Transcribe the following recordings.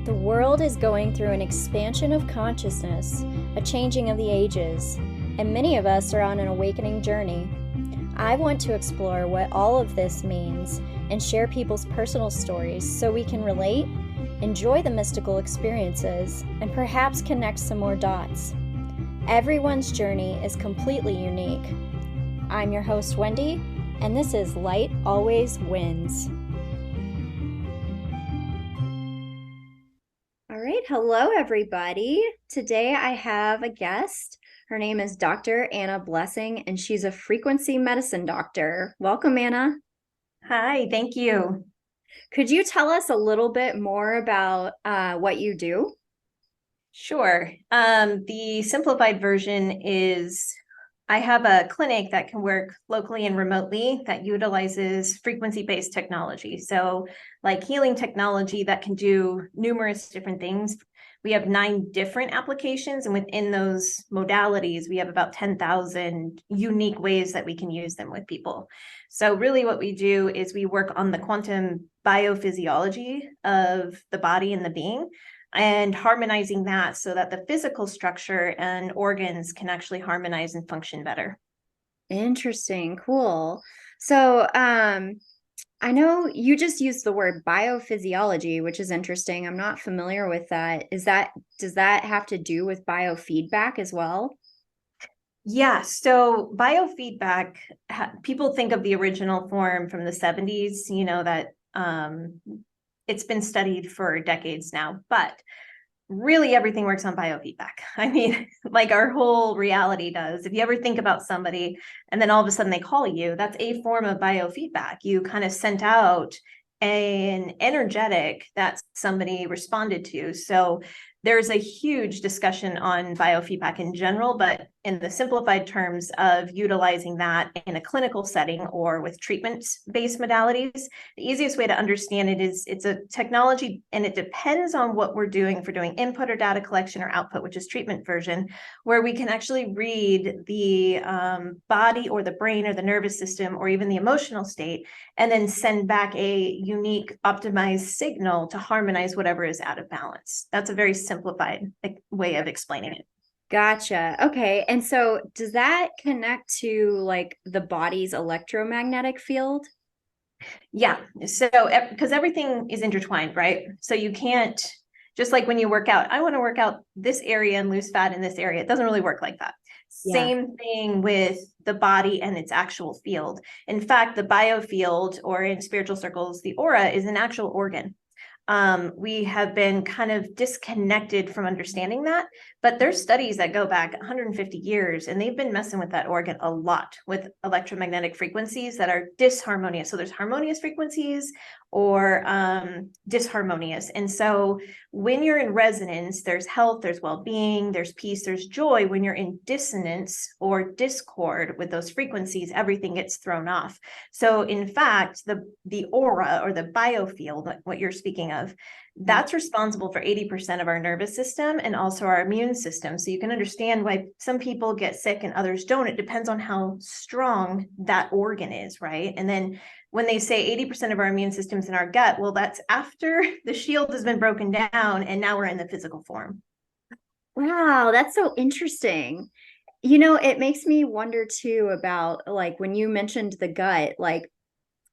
The world is going through an expansion of consciousness, a changing of the ages, and many of us are on an awakening journey. I want to explore what all of this means and share people's personal stories so we can relate, enjoy the mystical experiences, and perhaps connect some more dots. Everyone's journey is completely unique. I'm your host, Wendy, and this is Light Always Wins. All right, hello everybody. Today I have a guest. Her name is Dr. Anna Blessing, and she's a frequency medicine doctor. Welcome, Anna. Hi, thank you. Could you tell us a little bit more about what you do? Sure. The simplified version is I have a clinic that can work locally and remotely that utilizes frequency-based technology. So like healing technology that can do numerous different things. We have 9 different applications, and within those modalities, we have about 10,000 unique ways that we can use them with people. So really what we do is we work on the quantum biophysiology of the body and the being, and harmonizing that so that the physical structure and organs can actually harmonize and function better. Interesting, cool. So I know you just used the word biophysiology, which is interesting. I'm not familiar with that. Does that have to do with biofeedback as well? Yeah, so biofeedback, people think of the original form from the 70s, that it's been studied for decades now, but really everything works on biofeedback. I mean, like our whole reality does. If you ever think about somebody and then all of a sudden they call you, that's a form of biofeedback. You kind of sent out an energetic that somebody responded to. So there's a huge discussion on biofeedback in general, but in the simplified terms of utilizing that in a clinical setting or with treatment-based modalities, the easiest way to understand it is it's a technology, and it depends on what we're doing. If we're doing input or data collection or output, which is treatment version, where we can actually read the body or the brain or the nervous system or even the emotional state, and then send back a unique optimized signal to harmonize whatever is out of balance. That's a very simplified way of explaining it. Gotcha. Okay. And so does that connect to like the body's electromagnetic field? Yeah. So, because everything is intertwined, right? So you can't, just like when you work out, I want to work out this area and lose fat in this area. It doesn't really work like that. Yeah. Same thing with the body and its actual field. In fact, the biofield, or in spiritual circles, the aura, is an actual organ. We have been kind of disconnected from understanding that, but there's studies that go back 150 years, and they've been messing with that organ a lot with electromagnetic frequencies that are disharmonious. So there's harmonious frequencies or disharmonious. And so when you're in resonance, there's health, there's well-being, there's peace, there's joy. When you're in dissonance or discord with those frequencies, everything gets thrown off. So in fact, the aura or the biofield, what you're speaking of, that's responsible for 80% of our nervous system and also our immune system. So you can understand why some people get sick and others don't. It depends on how strong that organ is, right? And then when they say 80% of our immune system's in our gut, well, that's after the shield has been broken down and now we're in the physical form. Wow, that's so interesting. It makes me wonder too about like when you mentioned the gut, like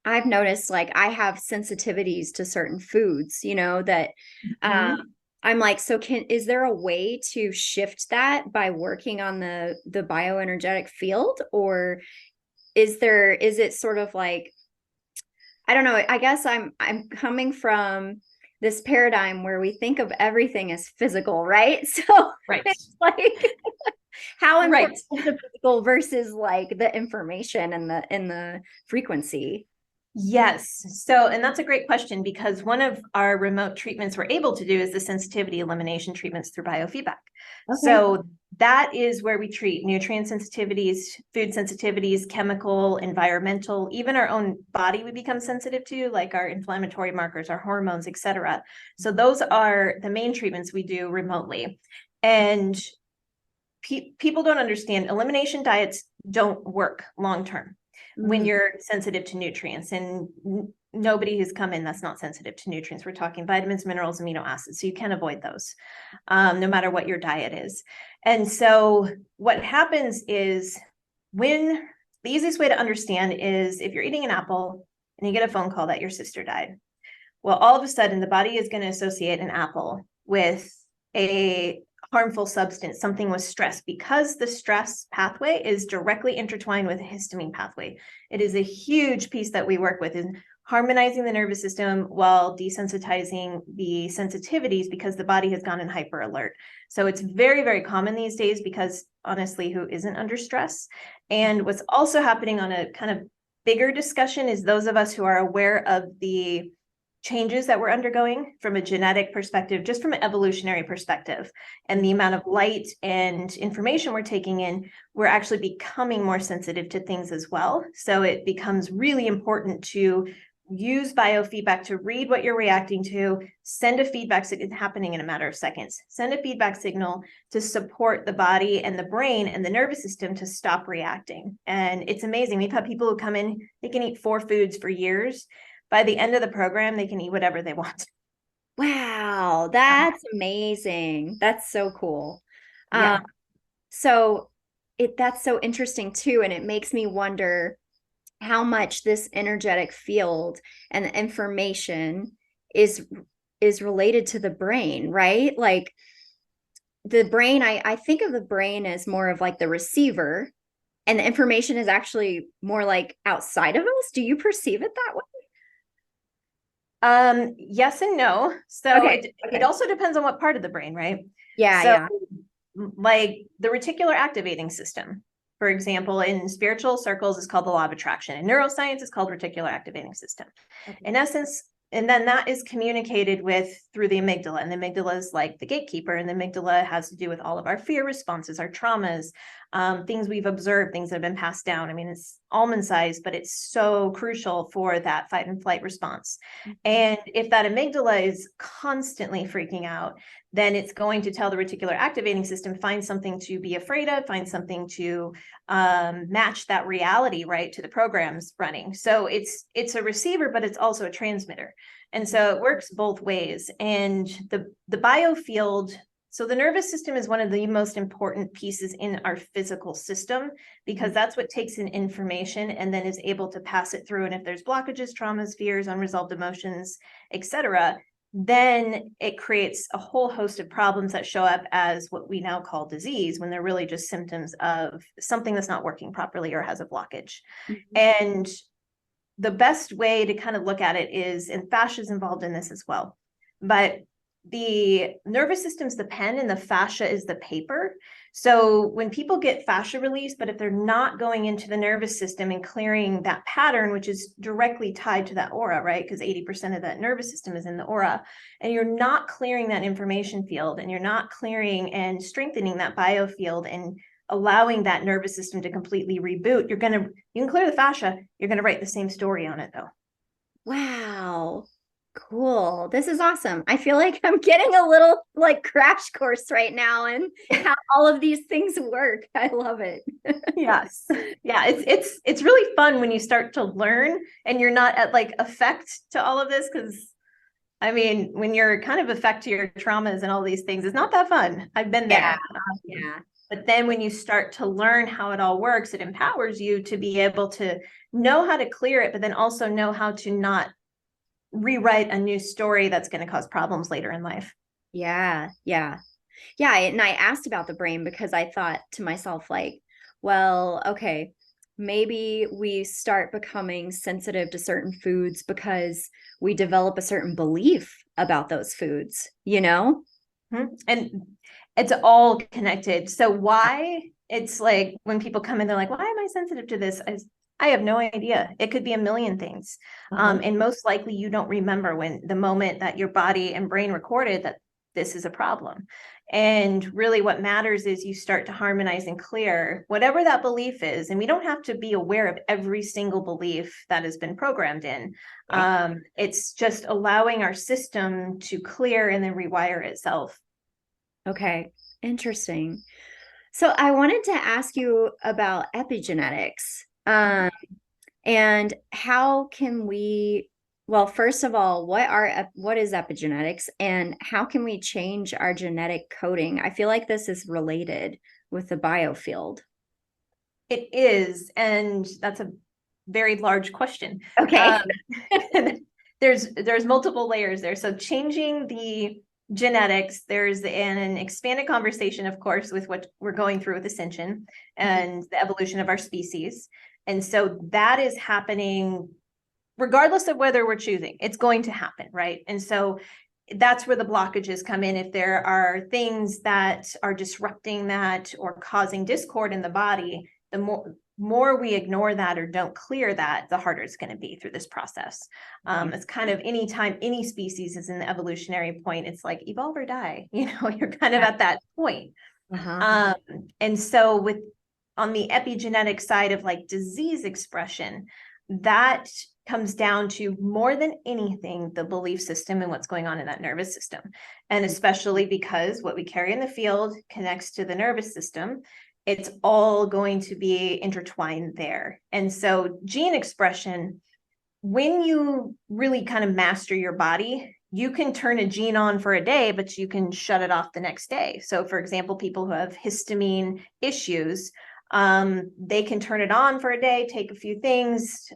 I've noticed like I have sensitivities to certain foods, that I'm like, so is there a way to shift that by working on the bioenergetic field, or is it sort of like, I don't know, I guess I'm coming from this paradigm where we think of everything as physical, right? So Right. it's like how important Right. is the physical versus like the information and the frequency? Yes. So, and that's a great question, because one of our remote treatments we're able to do is the sensitivity elimination treatments through biofeedback. Okay. So that is where we treat nutrient sensitivities, food sensitivities, chemical, environmental, even our own body we become sensitive to, like our inflammatory markers, our hormones, etc. So those are the main treatments we do remotely. And people don't understand, elimination diets don't work long term when you're sensitive to nutrients. And nobody who's come in that's not sensitive to nutrients. We're talking vitamins, minerals, amino acids. So you can't avoid those, no matter what your diet is. And so what happens is when the easiest way to understand is if you're eating an apple and you get a phone call that your sister died. Well, all of a sudden the body is going to associate an apple with a harmful substance, something with stress, because the stress pathway is directly intertwined with the histamine pathway. It is a huge piece that we work with in harmonizing the nervous system while desensitizing the sensitivities, because the body has gone in hyper alert. So it's very, very common these days, because honestly, who isn't under stress? And what's also happening on a kind of bigger discussion is those of us who are aware of the changes that we're undergoing from a genetic perspective, just from an evolutionary perspective, and the amount of light and information we're taking in, we're actually becoming more sensitive to things as well. So it becomes really important to use biofeedback to read what you're reacting to, send a feedback signal. It's happening in a matter of seconds. Send a feedback signal to support the body and the brain and the nervous system to stop reacting. And it's amazing. We've had people who come in, they can eat 4 foods for years. By the end of the program, they can eat whatever they want. Wow, that's amazing. That's so cool. Yeah. So that's so interesting too, and it makes me wonder how much this energetic field and the information is related to the brain, right? Like the brain, I think of the brain as more of like the receiver, and the information is actually more like outside of us. Do you perceive it that way? Yes and no. So it also depends on what part of the brain, right? Yeah, So yeah. like the reticular activating system, for example, in spiritual circles is called the law of attraction. In neuroscience, it's called reticular activating system. Okay. In essence, and then that is communicated with through the amygdala. And the amygdala is like the gatekeeper. And the amygdala has to do with all of our fear responses, our traumas, things we've observed, things that have been passed down. I mean, it's almond sized, but it's so crucial for that fight and flight response. Mm-hmm. And if that amygdala is constantly freaking out, then it's going to tell the reticular activating system, find something to be afraid of, find something to match that reality, right, to the programs running. So it's a receiver, but it's also a transmitter. And so it works both ways. And the biofield, so the nervous system is one of the most important pieces in our physical system, because that's what takes in information and then is able to pass it through. And if there's blockages, traumas, fears, unresolved emotions, etc., then it creates a whole host of problems that show up as what we now call disease, when they're really just symptoms of something that's not working properly or has a blockage. Mm-hmm. And the best way to kind of look at it is, and fascia is involved in this as well, but the nervous system's the pen and the fascia is the paper. So when people get fascia release, but if they're not going into the nervous system and clearing that pattern, which is directly tied to that aura, right? Because 80% of that nervous system is in the aura, and you're not clearing that information field, and you're not clearing and strengthening that biofield and allowing that nervous system to completely reboot, you can clear the fascia, you're going to write the same story on it though. Wow. Cool. This is awesome. I feel like I'm getting a little like crash course right now in how all of these things work. I love it. Yes. Yeah, it's really fun when you start to learn and you're not at like effect to all of this, because I mean, when you're kind of effect to your traumas and all these things, it's not that fun. I've been there. Yeah. But then when you start to learn how it all works, it empowers you to be able to know how to clear it, but then also know how to not rewrite a new story that's going to cause problems later in life. Yeah. And I asked about the brain because I thought to myself, like, well, okay, maybe we start becoming sensitive to certain foods because we develop a certain belief about those foods, you know? Mm-hmm. And it's all connected. So why it's like when people come in, they're like, why am I sensitive to this? I have no idea. It could be a million things. And most likely you don't remember when the moment that your body and brain recorded that this is a problem. And really what matters is you start to harmonize and clear whatever that belief is. And we don't have to be aware of every single belief that has been programmed in. It's just allowing our system to clear and then rewire itself. Okay, interesting. So I wanted to ask you about epigenetics. And how can we Well, first of all, what is epigenetics and how can we change our genetic coding? I feel like this is related with the biofield. It is, and that's a very large question. Okay. There's multiple layers there. So changing the genetics, there's an expanded conversation, of course, with what we're going through with ascension and the evolution of our species. And so that is happening regardless of whether we're choosing, it's going to happen, right? And so that's where the blockages come in. If there are things that are disrupting that or causing discord in the body, the more we ignore that or don't clear that, the harder it's going to be through this process. It's kind of anytime any species is in the evolutionary point, it's like evolve or die, you're kind of at that point. And so on the epigenetic side of like disease expression, that comes down to more than anything, the belief system and what's going on in that nervous system. And especially because what we carry in the field connects to the nervous system, it's all going to be intertwined there. And so gene expression, when you really kind of master your body, you can turn a gene on for a day, but you can shut it off the next day. So for example, people who have histamine issues, they can turn it on for a day, take a few things,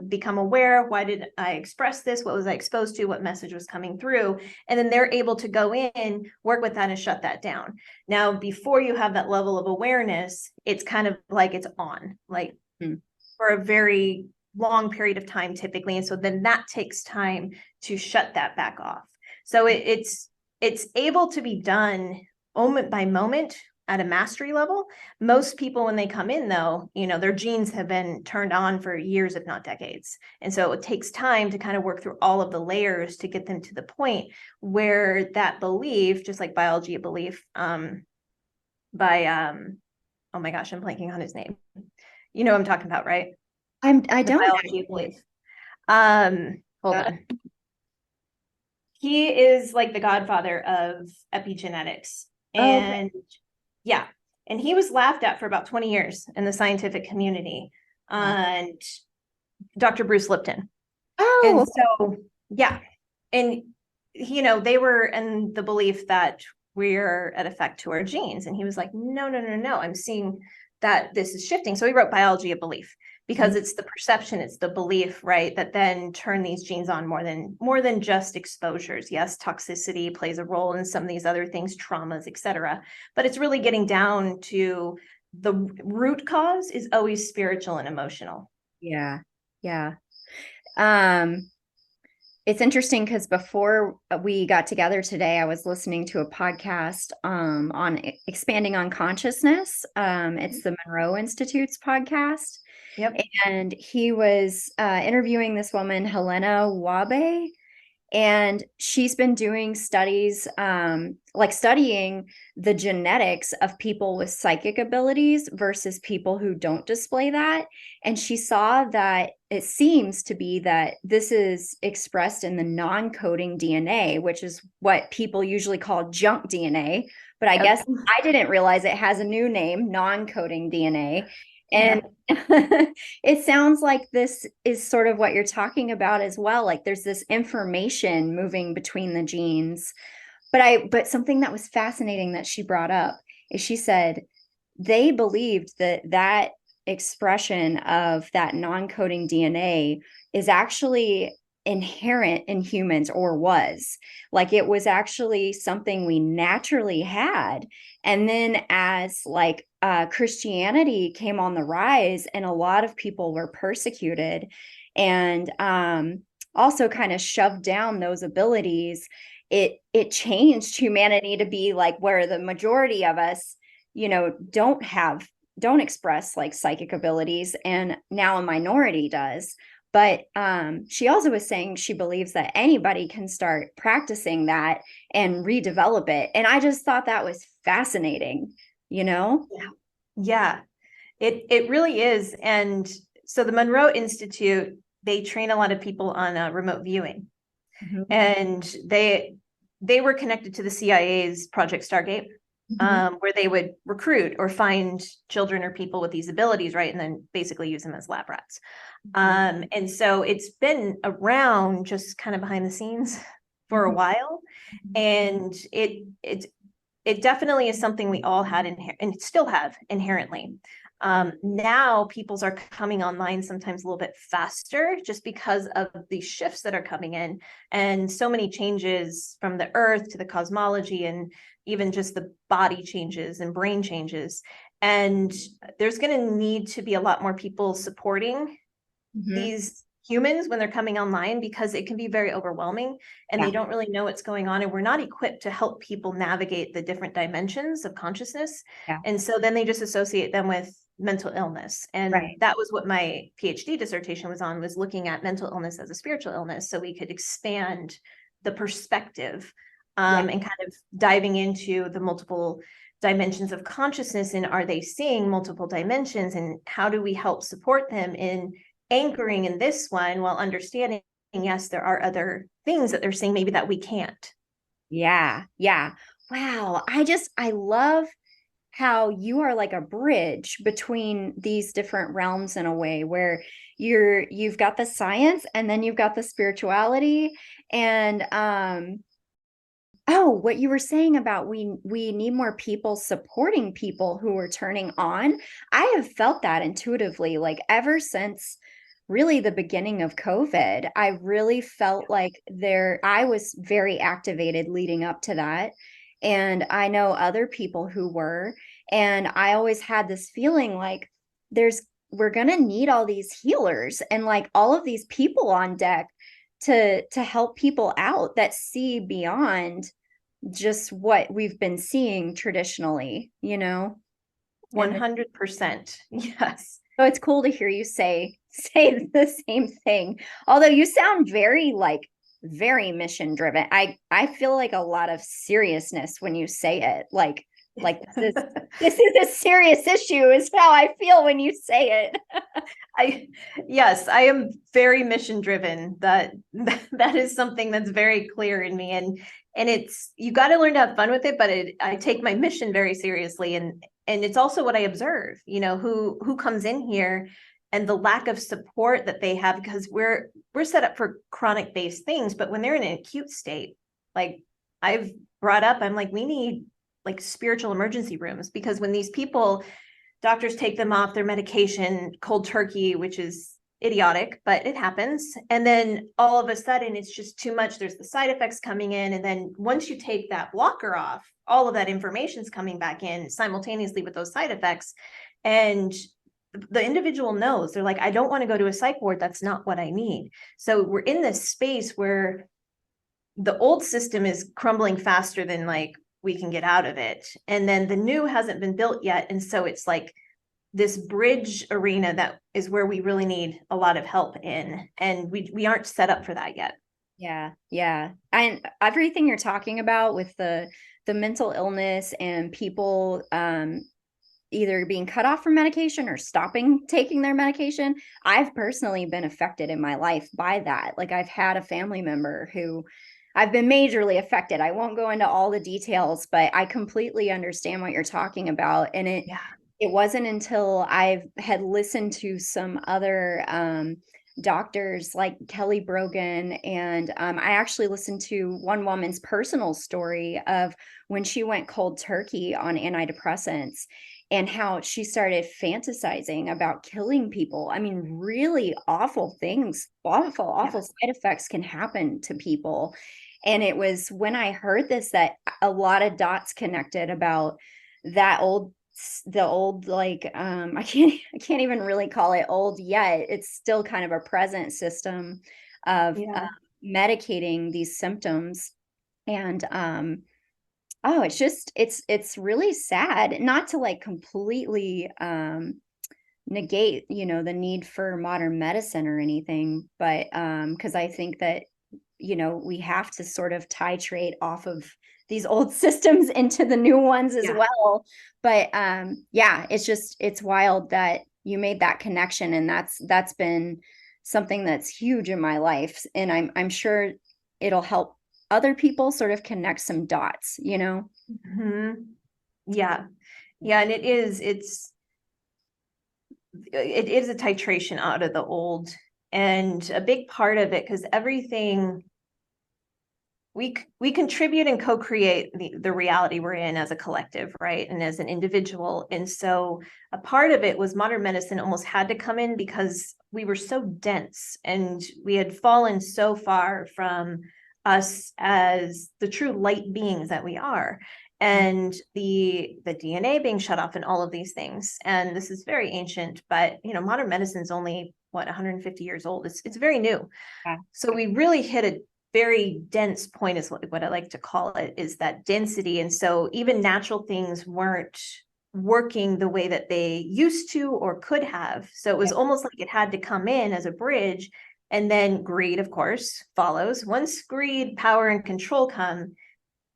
become aware. Why did I express this? What was I exposed to? What message was coming through? And then they're able to go in, work with that and shut that down. Now, before you have that level of awareness, it's kind of like it's on, like for a very long period of time typically. And so then that takes time to shut that back off. So it's able to be done moment by moment at a mastery level. Most people, when they come in though, their genes have been turned on for years, if not decades. And so it takes time to kind of work through all of the layers to get them to the point where that belief, just like biology belief, by, oh my gosh, I'm blanking on his name. You know what I'm talking about, right? I don't biology belief. Hold on. He is like the godfather of epigenetics. And yeah, and he was laughed at for about 20 years in the scientific community. And Dr. Bruce Lipton. And so, yeah. And, they were in the belief that we're at effect to our genes. And he was like, no, I'm seeing that this is shifting. So he wrote Biology of Belief, because it's the perception, it's the belief, right, that then turn these genes on more than just exposures. Yes, toxicity plays a role in some of these other things, traumas, etc. But it's really getting down to the root cause is always spiritual and emotional. Yeah. It's interesting because before we got together today, I was listening to a podcast on expanding on consciousness. It's the Monroe Institute's podcast. Yep. And he was interviewing this woman, Helena Wabe, and she's been doing studies, like studying the genetics of people with psychic abilities versus people who don't display that. And she saw that it seems to be that this is expressed in the non-coding DNA, which is what people usually call junk DNA. But I guess I didn't realize it has a new name, non-coding DNA. And it sounds like this is sort of what you're talking about as well. Like there's this information moving between the genes. But something that was fascinating that she brought up is she said they believed that expression of that non-coding DNA is actually inherent in humans, or was like it was actually something we naturally had. And then as like Christianity came on the rise and a lot of people were persecuted and also kind of shoved down those abilities, it changed humanity to be like where the majority of us don't express like psychic abilities, and now a minority does. But she also was saying she believes that anybody can start practicing that and redevelop it. And I just thought that was fascinating, Yeah, it really is. And so the Monroe Institute, they train a lot of people on remote viewing. And they were connected to the CIA's Project Stargate. Mhm. where they would recruit or find children or people with these abilities, right? And then basically use them as lab rats. Mhm. And so it's been around just kind of behind the scenes for a Mhm. while. And it definitely is something we all had and still have inherently. Now people's are coming online sometimes a little bit faster just because of the shifts that are coming in and so many changes from the earth to the cosmology and even just the body changes and brain changes. And there's going to need to be a lot more people supporting Mhm. these humans when they're coming online because it can be very overwhelming and they Yeah. don't really know what's going on and we're not equipped to help people navigate the different dimensions of consciousness. Yeah. And so then they just associate them with mental illness, and Right. that was what my PhD dissertation was on, was looking at mental illness as a spiritual illness so we could expand the perspective, Yeah. and kind of diving into the multiple dimensions of consciousness and are they seeing multiple dimensions and how do we help support them in anchoring in this one while understanding, yes, there are other things that they're seeing maybe that we can't. Yeah. Yeah. Wow. I love how you are like a bridge between these different realms in a way where you've got the science and then you've got the spirituality and oh, what you were saying about we need more people supporting people who are turning on. I have felt that intuitively, like ever since really the beginning of COVID. I really felt like I was very activated leading up to that. And I know other people who were, and I always had this feeling like we're gonna need all these healers and like all of these people on deck to help people out that see beyond just what we've been seeing traditionally, you know? And 100%. Yes. so it's cool to hear you say the same thing. Although you sound very like very mission driven. I feel like a lot of seriousness when you say it. Like this is a serious issue is how I feel when you say it. I yes, I am very mission driven. That is something that's very clear in me, and it's you got to learn to have fun with it. But I take my mission very seriously, and it's also what I observe. You know who comes in here, and the lack of support that they have because we're set up for chronic based things, but when they're in an acute state, like I've brought up, I'm like we need like spiritual emergency rooms because when these people doctors take them off their medication cold turkey, which is idiotic, but it happens. And then all of a sudden it's just too much. There's the side effects coming in. And then once you take that blocker off, all of that information is coming back in simultaneously with those side effects. And the individual knows they're like, I don't want to go to a psych ward. That's not what I need. So we're in this space where the old system is crumbling faster than like we can get out of it. And then the new hasn't been built yet. And so it's like this bridge arena that is where we really need a lot of help in. And we aren't set up for that yet. Yeah, yeah. And everything you're talking about with the mental illness and people either being cut off from medication or stopping taking their medication, I've personally been affected in my life by that. Like I've had a family member who I've been majorly affected. I won't go into all the details, but I completely understand what you're talking about. And Yeah. it wasn't until I had listened to some other doctors like Kelly Brogan, and I actually listened to one woman's personal story of when she went cold turkey on antidepressants and how she started fantasizing about killing people. I mean, really awful things, Yeah. awful side effects can happen to people. And it was when I heard this that a lot of dots connected about that the old like I can't even really call it old yet. It's still kind of a present system of Yeah. medicating these symptoms. And oh, it's really sad, not to like completely negate, the need for modern medicine or anything, but because I think that we have to sort of titrate off of these old systems into the new ones as Yeah. well. But yeah, it's wild that you made that connection, and that's been something that's huge in my life, and I'm sure it'll help other people sort of connect some dots. Mhm. Yeah. Yeah. And it is a titration out of the old, and a big part of it, because everything we contribute and co-create the reality we're in as a collective, right? And as an individual. And so a part of it was modern medicine almost had to come in because we were so dense and we had fallen so far from us as the true light beings that we are. And the DNA being shut off and all of these things. And this is very ancient, but modern medicine is only what, 150 years old. It's very new. Yeah. So we really hit a very dense point, is what I like to call it, is that density. And so even natural things weren't working the way that they used to or could have. So it was almost like it had to come in as a bridge. And then greed, of course, follows. Once greed, power, and control come,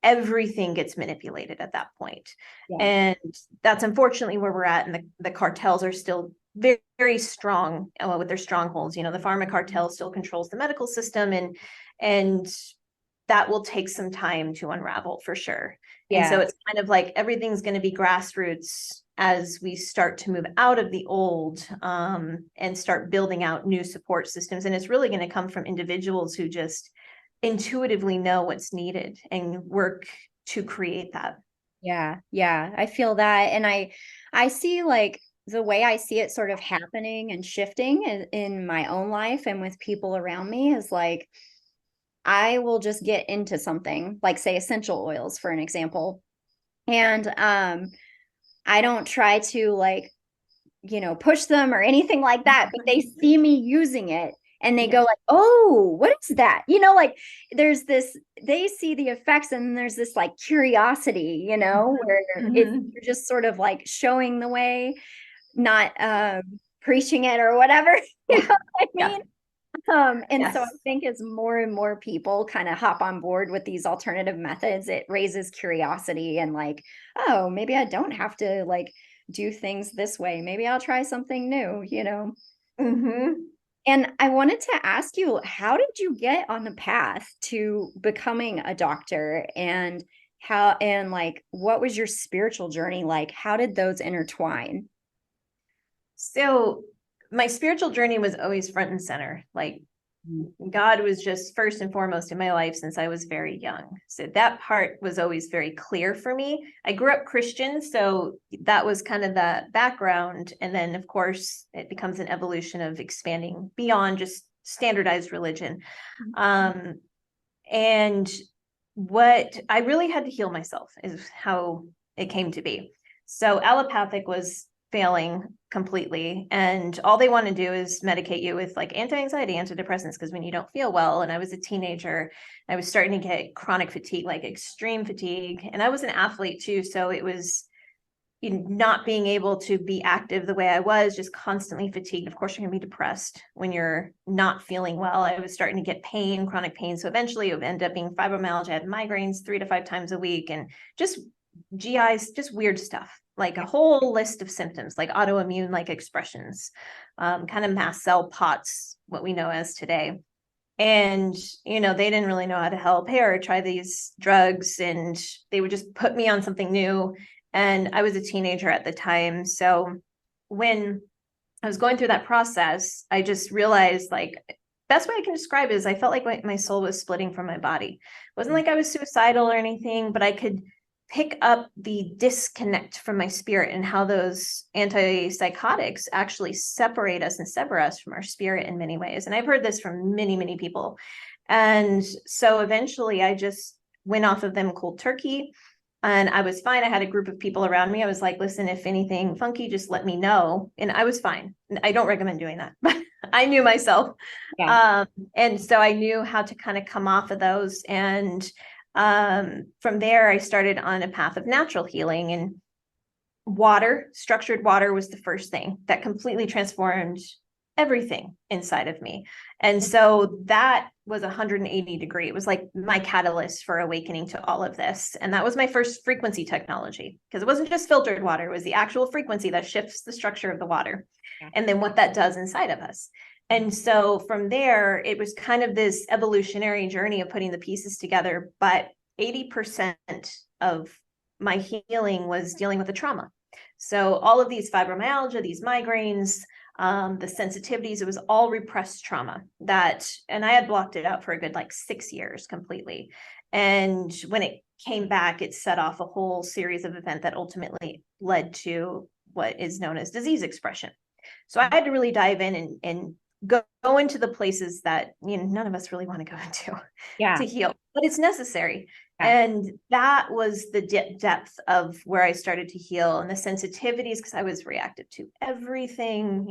everything gets manipulated at that point. Yeah. And that's unfortunately where we're at. And the cartels are still very, very strong with their strongholds. The pharma cartel still controls the medical system, and that will take some time to unravel for sure. And so it's kind of like everything's going to be grassroots as we start to move out of the old, and start building out new support systems. And it's really going to come from individuals who just intuitively know what's needed and work to create that. Yeah, I feel that. And I see, like, the way I see it sort of happening and shifting in my own life and with people around me is like, I will just get into something like, say, essential oils, for an example. And I don't try to, like, push them or anything like that, but they see me using it and they go like, oh, what is that? Like, there's this, they see the effects, and there's this like curiosity, where you're just sort of like showing the way, not preaching it or whatever. You know what I mean? And so I think as more and more people kind of hop on board with these alternative methods, it raises curiosity and like, oh, maybe I don't have to like do things this way. Maybe I'll try something new, And I wanted to ask you, how did you get on the path to becoming a doctor, and like, what was your spiritual journey like? How did those intertwine? So my spiritual journey was always front and center. Like, God was just first and foremost in my life since I was very young. So that part was always very clear for me. I grew up Christian, so that was kind of the background. And then, of course, it becomes an evolution of expanding beyond just standardized religion. And what I really had to heal myself is how it came to be. So allopathic was failing completely, and all they want to do is medicate you with like anti-anxiety, antidepressants, because when you don't feel well, and I was a teenager, I was starting to get chronic fatigue, like extreme fatigue, and I was an athlete too, so it was not being able to be active the way I was, just constantly fatigued. Of course, you're going to be depressed when you're not feeling well. I was starting to get pain, chronic pain. So eventually it would end up being fibromyalgia. I had migraines 3 to 5 times a week, and just GIs, just weird stuff, like a whole list of symptoms, like autoimmune like expressions, kind of mast cell POTS, what we know as today. And, they didn't really know how to help. Hey, or try these drugs, and they would just put me on something new. And I was a teenager at the time. So when I was going through that process, I just realized, like, best way I can describe it is I felt like my soul was splitting from my body. It wasn't like I was suicidal or anything, but I could pick up the disconnect from my spirit and how those antipsychotics actually separate us and sever us from our spirit in many ways. And I've heard this from many, many people. And so eventually I just went off of them cold turkey, and I was fine. I had a group of people around me. I was like, listen, if anything funky, just let me know. And I was fine. I don't recommend doing that, but I knew myself. And so I knew how to kind of come off of those. And from there, I started on a path of natural healing, and structured water was the first thing that completely transformed everything inside of me. And so that was 180 degree. It was like my catalyst for awakening to all of this. And that was my first frequency technology, because it wasn't just filtered water, it was the actual frequency that shifts the structure of the water, and then what that does inside of us. And so from there, it was kind of this evolutionary journey of putting the pieces together. But 80% of my healing was dealing with the trauma. So all of these fibromyalgia, these migraines, the sensitivities, it was all repressed trauma and I had blocked it out for a good like 6 years completely. And when it came back, it set off a whole series of events that ultimately led to what is known as disease expression. So I had to really dive in and go into the places that, none of us really want to go into to heal, but it's necessary. And that was the depth of where I started to heal, and the sensitivities, because I was reactive to everything,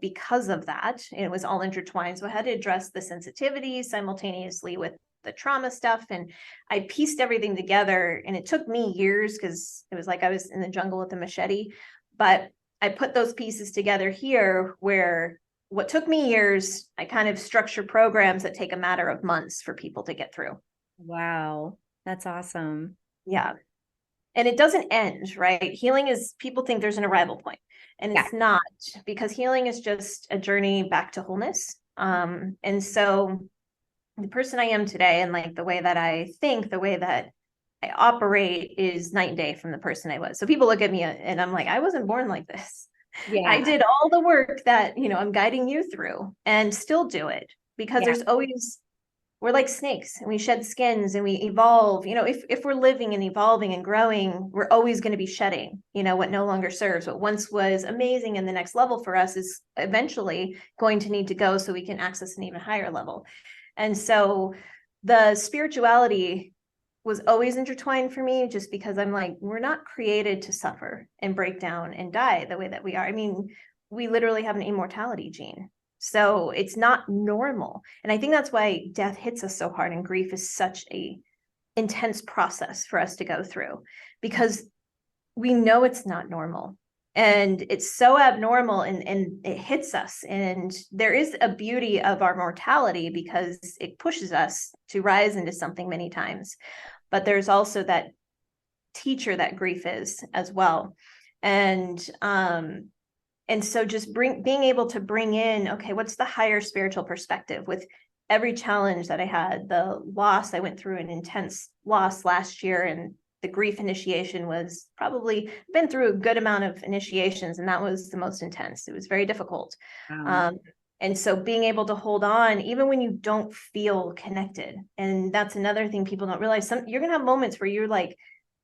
because of that. It was all intertwined. So I had to address the sensitivities simultaneously with the trauma stuff. And I pieced everything together, and it took me years because it was like I was in the jungle with a machete. But I put those pieces together here where what took me years, I kind of structure programs that take a matter of months for people to get through. Wow. That's awesome. Yeah. And it doesn't end, right? Healing is, people think there's an arrival point, and it's not, because healing is just a journey back to wholeness. And so the person I am today, and like the way that I think, the way that I operate, is night and day from the person I was. So people look at me and I'm like, I wasn't born like this. Yeah. I did all the work that, I'm guiding you through, and still do it, because there's always, we're like snakes, and we shed skins and we evolve. If we're living and evolving and growing, we're always going to be shedding, what no longer serves. What once was amazing and the next level for us is eventually going to need to go so we can access an even higher level. And so the spirituality was always intertwined for me, just because I'm like, we're not created to suffer and break down and die the way that we are. I mean, we literally have an immortality gene. So it's not normal. And I think that's why death hits us so hard, and grief is such a intense process for us to go through, because we know it's not normal, and it's so abnormal, and it hits us. And there is a beauty of our mortality, because it pushes us to rise into something many times. But there's also that teacher that grief is as well. And so just being able to bring in, okay, what's the higher spiritual perspective with every challenge that I had, the loss, I went through an intense loss last year, and the grief initiation was probably been through a good amount of initiations, and that was the most intense. It was very difficult. And so being able to hold on, even when you don't feel connected. And that's another thing people don't realize. You're going to have moments where you're like,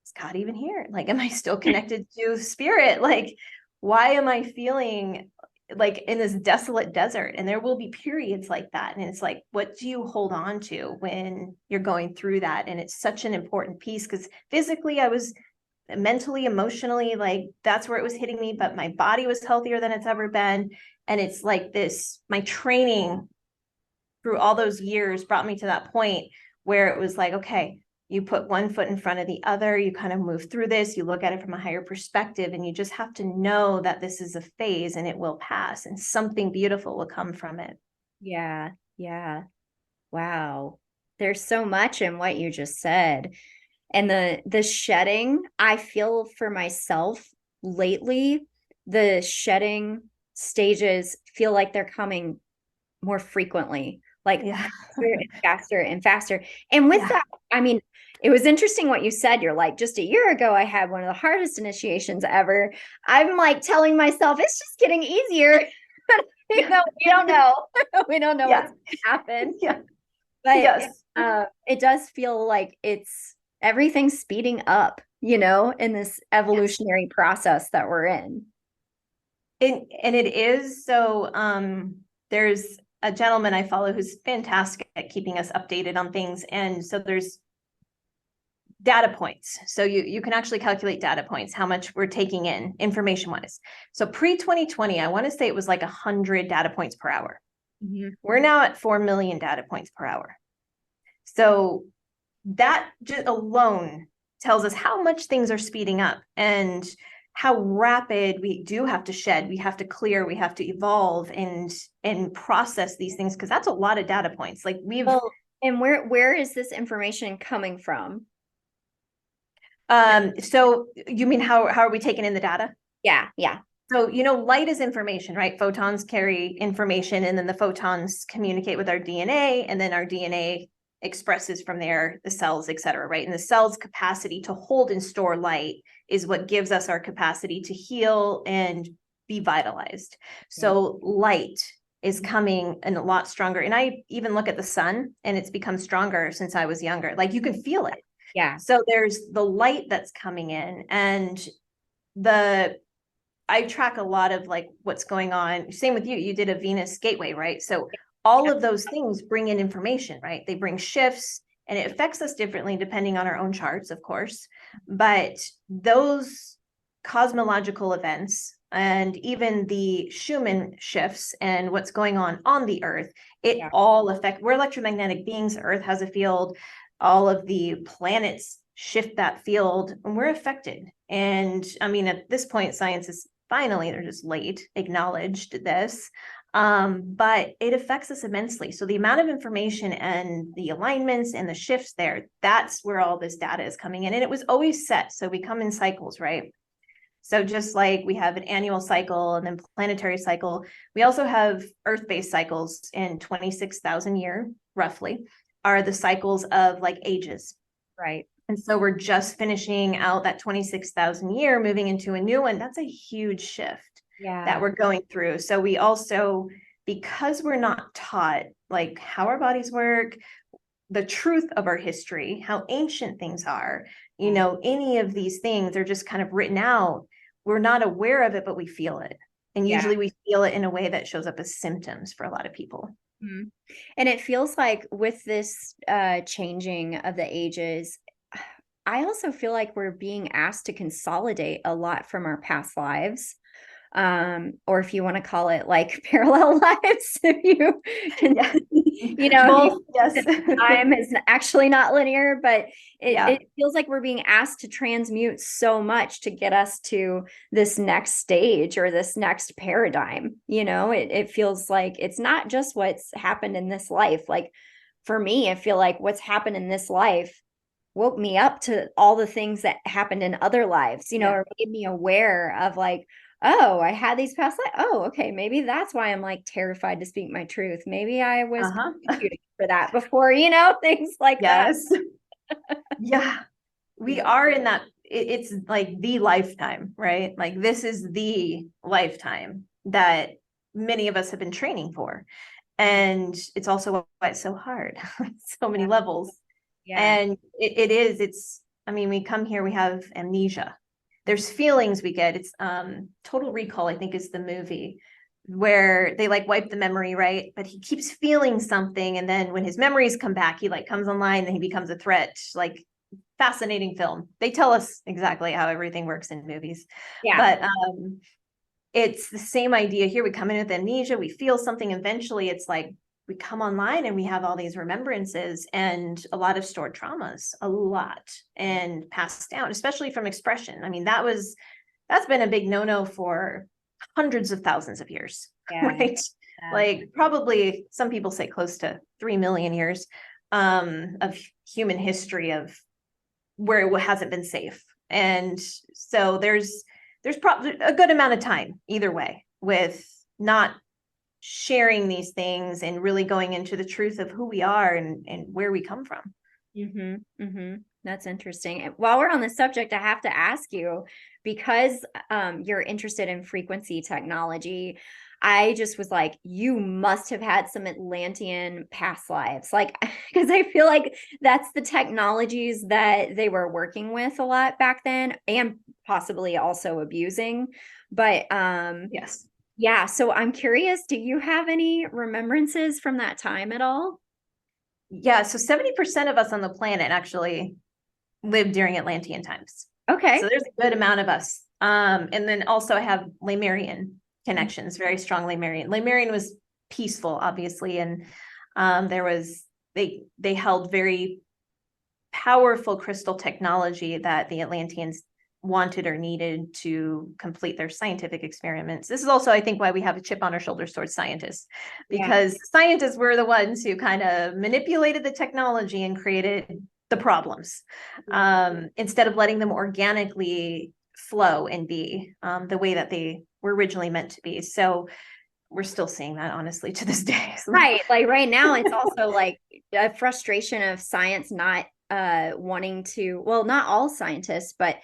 is God even here? Like, am I still connected to spirit? Like, why am I feeling like in this desolate desert? And there will be periods like that. And it's like, what do you hold on to when you're going through that? And it's such an important piece, because physically I was, mentally, emotionally, like that's where it was hitting me, but my body was healthier than it's ever been. And it's like this, my training through all those years brought me to that point where it was like, okay, you put one foot in front of the other, you kind of move through this, you look at it from a higher perspective, and you just have to know that this is a phase and it will pass, and something beautiful will come from it. Yeah. Yeah. Wow. There's so much in what you just said. And the shedding, I feel for myself lately, the shedding stages feel like they're coming more frequently, like faster and faster and faster. And with that, I mean, it was interesting what you said. You're like, just a year ago, I had one of the hardest initiations ever. I'm like telling myself it's just getting easier. We don't know. We don't know what's going to happen. But it does feel like everything's speeding up, in this evolutionary process that we're in. And it is. So there's a gentleman I follow who's fantastic at keeping us updated on things. And so there's data points. So you can actually calculate data points, how much we're taking in information wise. So pre-2020, I want to say it was like 100 data points per hour. Mm-hmm. We're now at 4 million data points per hour. So that just alone tells us how much things are speeding up, and how rapid we do have to shed, we have to clear, we have to evolve and process these things, because that's a lot of data points. Like and where is this information coming from? So you mean how are we taking in the data? Yeah. So, light is information, right? Photons carry information, and then the photons communicate with our DNA, and then our DNA expresses from there, the cells, et cetera, right? And the cell's capacity to hold and store light is what gives us our capacity to heal and be vitalized. So light is coming in a lot stronger. And I even look at the sun, and it's become stronger since I was younger. Like, you can feel it. Yeah. So there's the light that's coming in, and I track a lot of like what's going on. Same with you. You did a Venus gateway, right? So all of those things bring in information, right? They bring shifts, and it affects us differently depending on our own charts, of course. But those cosmological events and even the Schumann shifts and what's going on the earth, it all affect, we're electromagnetic beings. Earth has a field, all of the planets shift that field, and we're affected. And I mean, at this point, science is finally, they're just late, acknowledged this. But it affects us immensely. So the amount of information and the alignments and the shifts there, that's where all this data is coming in. And it was always set. So we come in cycles, right? So just like we have an annual cycle and then planetary cycle, we also have Earth-based cycles in 26,000 year, roughly, are the cycles of like ages. Right. And so we're just finishing out that 26,000 year, moving into a new one. That's a huge shift that we're going through. So we also, because we're not taught like how our bodies work, the truth of our history, how ancient things are, you know, any of these things are just kind of written out. We're not aware of it, but we feel it. And usually we feel it in a way that shows up as symptoms for a lot of people. Mm-hmm. And it feels like with this changing of the ages, I also feel like we're being asked to consolidate a lot from our past lives. Or if you want to call it like parallel lives, if you can, you know, time is actually not linear, but it feels like we're being asked to transmute so much to get us to this next stage or this next paradigm. You know, it feels like it's not just what's happened in this life. Like for me, I feel like what's happened in this life woke me up to all the things that happened in other lives, you know, or made me aware of like, oh, I had these past lives. Oh, okay. Maybe that's why I'm like terrified to speak my truth. Maybe I was persecuted for that before, you know, things like that. We are in that. It's like the lifetime, right? Like this is the lifetime that many of us have been training for. And it's also why it's so hard, so many levels. And it's, I mean, we come here, we have amnesia. There's feelings we get. It's Total Recall, I think is the movie where they like wipe the memory, right? But he keeps feeling something. And then when his memories come back, he like comes online and he becomes a threat. Like fascinating film. They tell us exactly how everything works in movies. But it's the same idea here. We come in with amnesia, we feel something. Eventually it's like, we come online and we have all these remembrances and a lot of stored traumas, and passed down, especially from expression. I mean, that's been a big no-no for hundreds of thousands of years, right? Like probably some people say close to 3 million years of human history of where it hasn't been safe. And so there's probably a good amount of time either way with not sharing these things and really going into the truth of who we are and where we come from. That's interesting. And while we're on the subject, I have to ask you, because you're interested in frequency technology, I just was like, you must have had some Atlantean past lives, like, because I feel like that's the technologies that they were working with a lot back then and possibly also abusing. But yeah, so I'm curious, do you have any remembrances from that time at all? Yeah, so 70% of us on the planet actually lived during Atlantean times. Okay. So there's a good amount of us. And then also I have Lemurian connections, very strong Lemurian. Lemurian was peaceful, obviously, and they held very powerful crystal technology that the Atlanteans wanted or needed to complete their scientific experiments. This is also, I think, why we have a chip on our shoulders towards scientists, because scientists were the ones who kind of manipulated the technology and created the problems, instead of letting them organically flow and be the way that they were originally meant to be. So we're still seeing that honestly to this day. Right. Like right now, it's also like a frustration of science not wanting to, well, not all scientists, but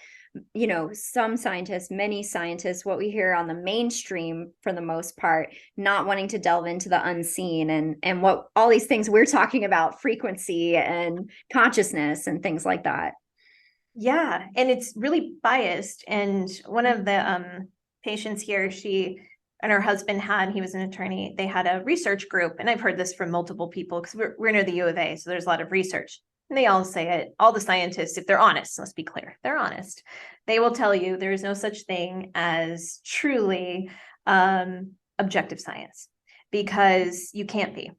some scientists, many scientists, what we hear on the mainstream for the most part, not wanting to delve into the unseen and what all these things we're talking about, frequency and consciousness and things like that. Yeah, and it's really biased. And one of the patients here, she and her husband he was an attorney, they had a research group. And I've heard this from multiple people because we're near the U of A, so there's a lot of research. And they all say it, all the scientists, if they're honest, let's be clear, they're honest, they will tell you there is no such thing as truly objective science, because you can't be.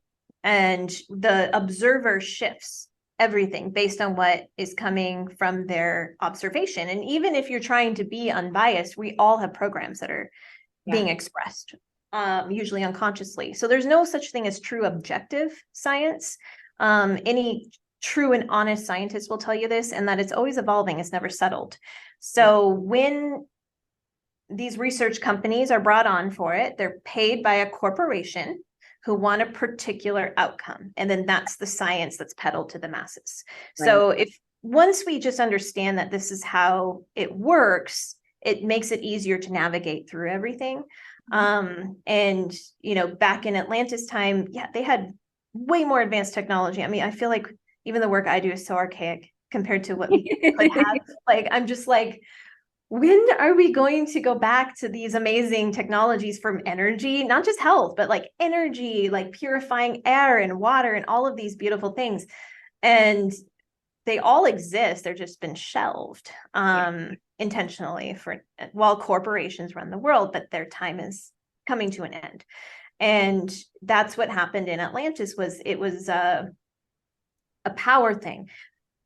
And the observer shifts everything based on what is coming from their observation. And even if you're trying to be unbiased, we all have programs that are being expressed, usually unconsciously. So there's no such thing as true objective science. Any true and honest scientist will tell you this, and that it's always evolving, it's never settled. So when these research companies are brought on for it, they're paid by a corporation who want a particular outcome. And then that's the science that's peddled to the masses. Right. So once we just understand that this is how it works, it makes it easier to navigate through everything. And, back in Atlantis time, they had way more advanced technology. I mean, I feel like even the work I do is so archaic compared to what we could have. Like, I'm just like, when are we going to go back to these amazing technologies from energy, not just health, but like energy, like purifying air and water and all of these beautiful things? And they all exist. They're just been shelved intentionally while corporations run the world, but their time is coming to an end. And that's what happened in Atlantis. It was a power thing.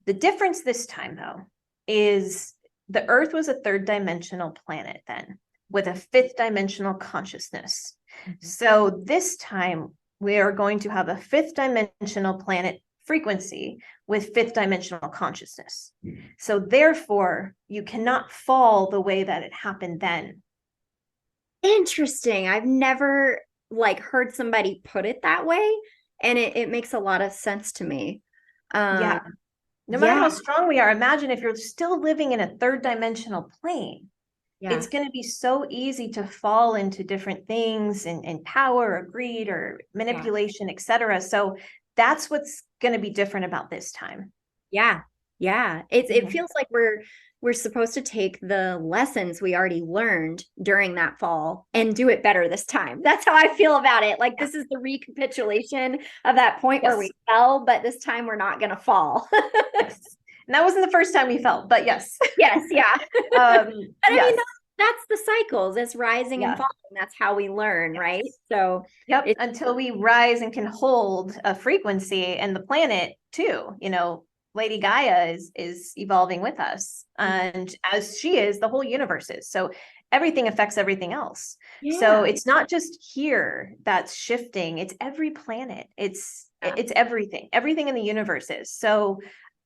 The difference this time, though, is the Earth was a third dimensional planet then, with a fifth dimensional consciousness. Mm-hmm. So this time we are going to have a fifth dimensional planet frequency with fifth dimensional consciousness. Mm-hmm. So therefore, you cannot fall the way that it happened then. Interesting. I've never heard somebody put it that way, and it makes a lot of sense to me. No matter how strong we are, imagine if you're still living in a third dimensional plane. It's going to be so easy to fall into different things and power or greed or manipulation, etc. So that's what's going to be different about this time. Yeah. It feels like we're supposed to take the lessons we already learned during that fall and do it better this time. That's how I feel about it. Like, this is the recapitulation of that point where we fell, but this time we're not going to fall. Yes. And that wasn't the first time we fell, but yes. Yes. Yeah. But I mean, that's the cycles. It's rising and falling. That's how we learn, right? So until we rise and can hold a frequency, and the planet too, Lady Gaia is evolving with us, and as she is, the whole universe is. So everything affects everything else. So it's not just here that's shifting, it's every planet. It's everything in the universe is. So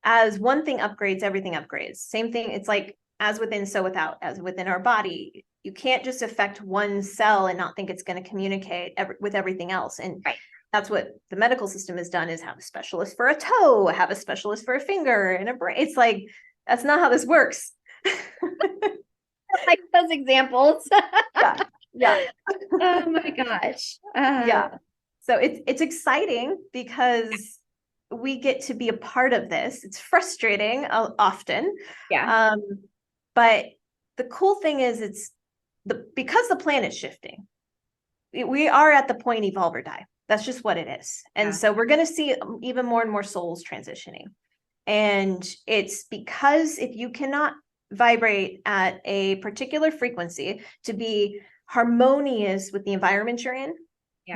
as one thing upgrades, everything upgrades. Same thing. It's like as within, so without. As within our body, you can't just affect one cell and not think it's going to communicate with everything else. And that's what the medical system has done, is have a specialist for a toe, have a specialist for a finger and a brain. It's like, that's not how this works. Like those examples. Yeah. Oh my gosh. So it's exciting because we get to be a part of this. It's frustrating often. But the cool thing is because the planet's shifting, we are at the point evolve or die. That's just what it is. And so we're going to see even more and more souls transitioning. And it's because if you cannot vibrate at a particular frequency to be harmonious with the environment you're in,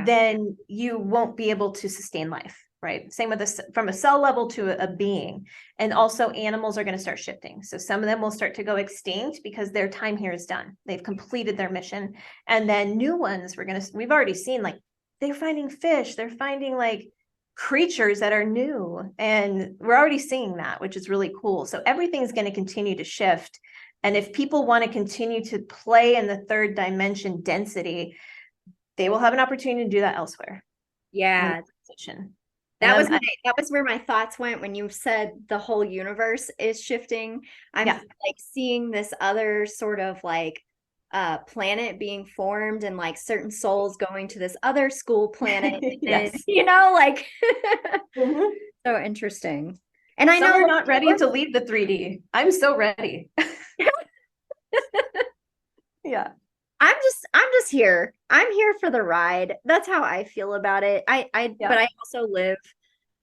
then you won't be able to sustain life, right? Same with from a cell level to a being. And also animals are going to start shifting. So some of them will start to go extinct because their time here is done. They've completed their mission. And then new ones we've already seen, like, they're finding fish, they're finding like creatures that are new. And we're already seeing that, which is really cool. So everything's going to continue to shift. And if people want to continue to play in the third dimension density, they will have an opportunity to do that elsewhere. Yeah. Position. That was that was where my thoughts went when you said the whole universe is shifting. I'm like seeing this other sort of like planet being formed and like certain souls going to this other school planet. Yes. And, you know, like Mm-hmm. so interesting. And I Some know are not ready to leave the 3D. I'm so ready. Yeah. I'm just here. I'm here for the ride. That's how I feel about it. But I also live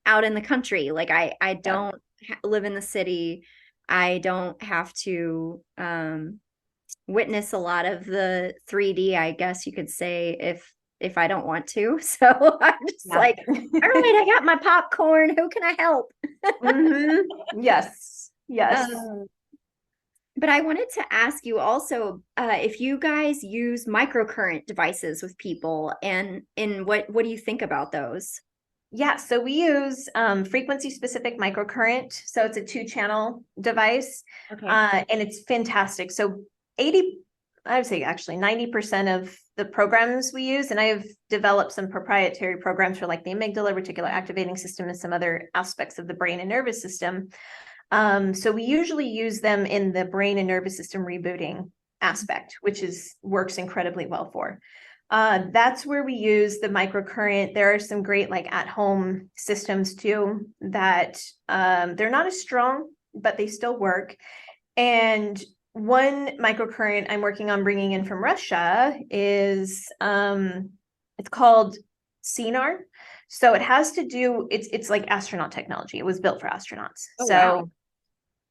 out in the country. Like I don't live in the city. I don't have to witness a lot of the 3D, I guess you could say, if I don't want to. So I'm just like, all right, I got my popcorn. Who can I help? Mm-hmm. Yes. Yes. But I wanted to ask you also if you guys use microcurrent devices with people, and what do you think about those? Yeah, so we use frequency specific microcurrent. So it's a 2-channel device, Okay. And it's fantastic. So I would say actually 90% of the programs we use, and I have developed some proprietary programs for like the amygdala, reticular activating system, and some other aspects of the brain and nervous system. So we usually use them in the brain and nervous system rebooting aspect, which works incredibly well for. That's where we use the microcurrent. There are some great like at-home systems too that they're not as strong, but they still work. And one microcurrent I'm working on bringing in from Russia is it's called CNAR. So it has to do, it's like astronaut technology. It was built for astronauts. Oh, so wow.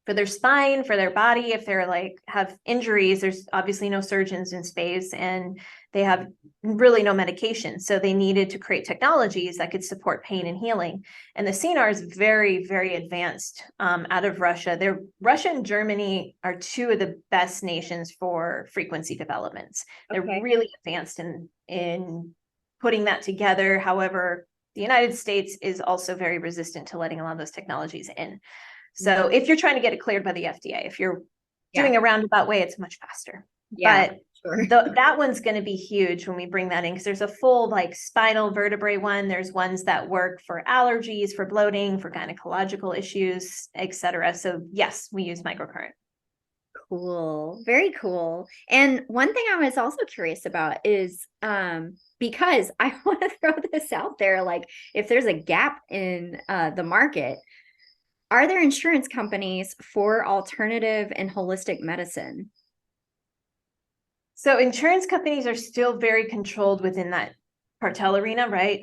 For their spine, for their body, if they're like have injuries, there's obviously no surgeons in space and they have really no medication. So they needed to create technologies that could support pain and healing. And the CNAR is very, very advanced out of Russia. Russia and Germany are two of the best nations for frequency developments. They're really advanced in putting that together. However, the United States is also very resistant to letting a lot of those technologies in. So if you're trying to get it cleared by the FDA, if you're doing a roundabout way, it's much faster. Yeah, but that one's going to be huge when we bring that in, because there's a full like spinal vertebrae one. There's ones that work for allergies, for bloating, for gynecological issues, etc. So yes, we use microcurrent. Cool. Very cool. And one thing I was also curious about is because I want to throw this out there, like if there's a gap in the market, are there insurance companies for alternative and holistic medicine? So insurance companies are still very controlled within that cartel arena, right?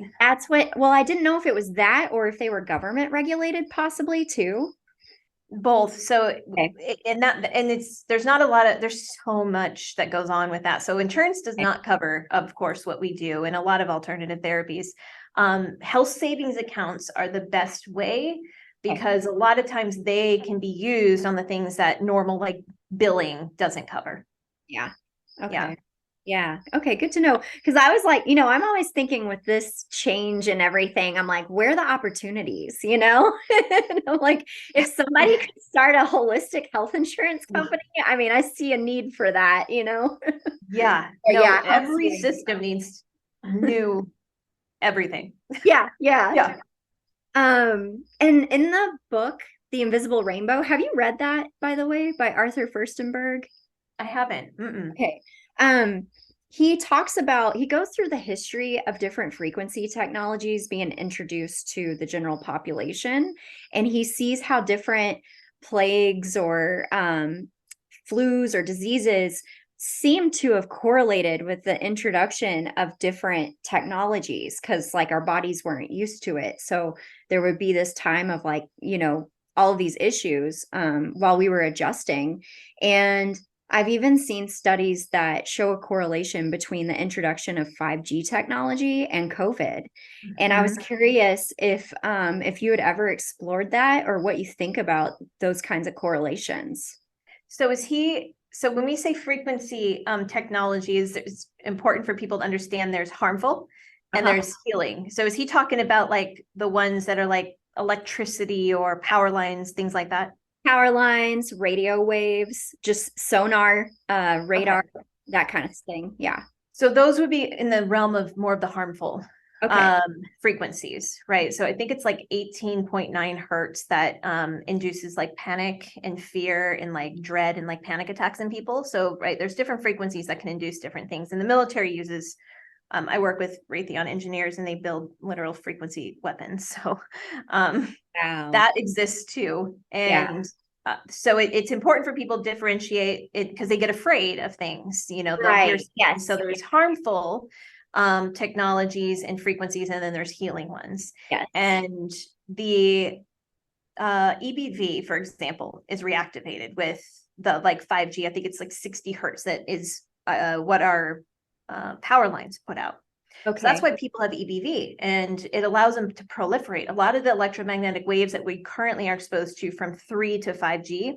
Well, I didn't know if it was that or if they were government regulated possibly too. Both. So there's not a lot of, there's so much that goes on with that. So insurance does not cover, of course, what we do and a lot of alternative therapies. Health savings accounts are the best way, because a lot of times they can be used on the things that normal like billing doesn't cover. Yeah. Okay. Yeah. Okay. Good to know. Because I was like, I'm always thinking with this change and everything, I'm like, where are the opportunities, And I'm like, if somebody could start a holistic health insurance company, I mean, I see a need for that, Yeah. No, every system needs new everything. Yeah. And in the book, The Invisible Rainbow, have you read that, by the way, by Arthur Furstenberg? I haven't. Mm-mm. Okay. He goes through the history of different frequency technologies being introduced to the general population, and he sees how different plagues or flus or diseases seem to have correlated with the introduction of different technologies, because like our bodies weren't used to it. So there would be this time of like, all of these issues while we were adjusting. And I've even seen studies that show a correlation between the introduction of 5G technology and COVID. And I was curious if you had ever explored that or what you think about those kinds of correlations. So when we say frequency technologies, it's important for people to understand there's harmful and there's healing. So is he talking about like the ones that are like electricity or power lines, things like that? Power lines, radio waves, just sonar, radar, that kind of thing. Yeah. So those would be in the realm of more of the harmful Okay. frequencies, right? So I think it's like 18.9 hertz that induces like panic and fear and like dread and like panic attacks in people. So, right, there's different frequencies that can induce different things. And the military uses, I work with Raytheon engineers and they build literal frequency weapons. So Wow. that exists too. Yeah. And so it's important for people to differentiate it because they get afraid of things, you know, they'll hear. Right. Yes. So there's harmful technologies and frequencies, and then there's healing ones. Yes. And the EBV, for example, is reactivated with the like 5G. I think it's like 60 hertz that is what our power lines put out. Okay. So that's why people have EBV, and it allows them to proliferate. A lot of the electromagnetic waves that we currently are exposed to from 3 to 5G,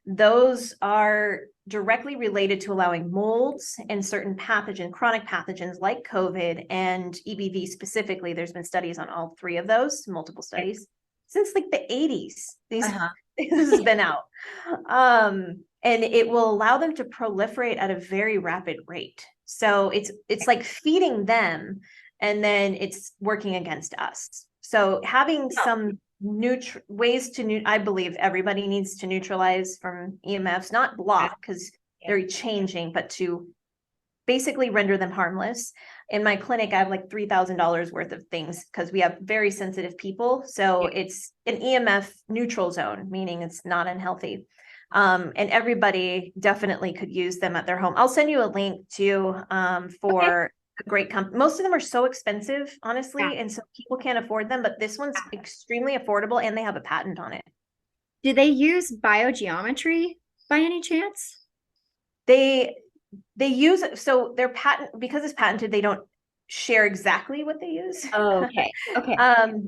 those are directly related to allowing molds and certain chronic pathogens like COVID and EBV specifically. There's been studies on all three of those, multiple studies, since like the 80s. This has been out. And it will allow them to proliferate at a very rapid rate. So it's like feeding them, and then it's working against us. So having some ways to I believe everybody needs to neutralize from EMFs, not block because they're changing, but to basically render them harmless. In my clinic, I have like $3,000 worth of things because we have very sensitive people. So it's an EMF neutral zone, meaning it's not unhealthy. And everybody definitely could use them at their home. I'll send you a link to for a great company. Most of them are so expensive, honestly, and so people can't afford them, but this one's extremely affordable and they have a patent on it. Do they use biogeometry by any chance? They use, so their patent, because it's patented, they don't share exactly what they use. Oh, okay. Okay.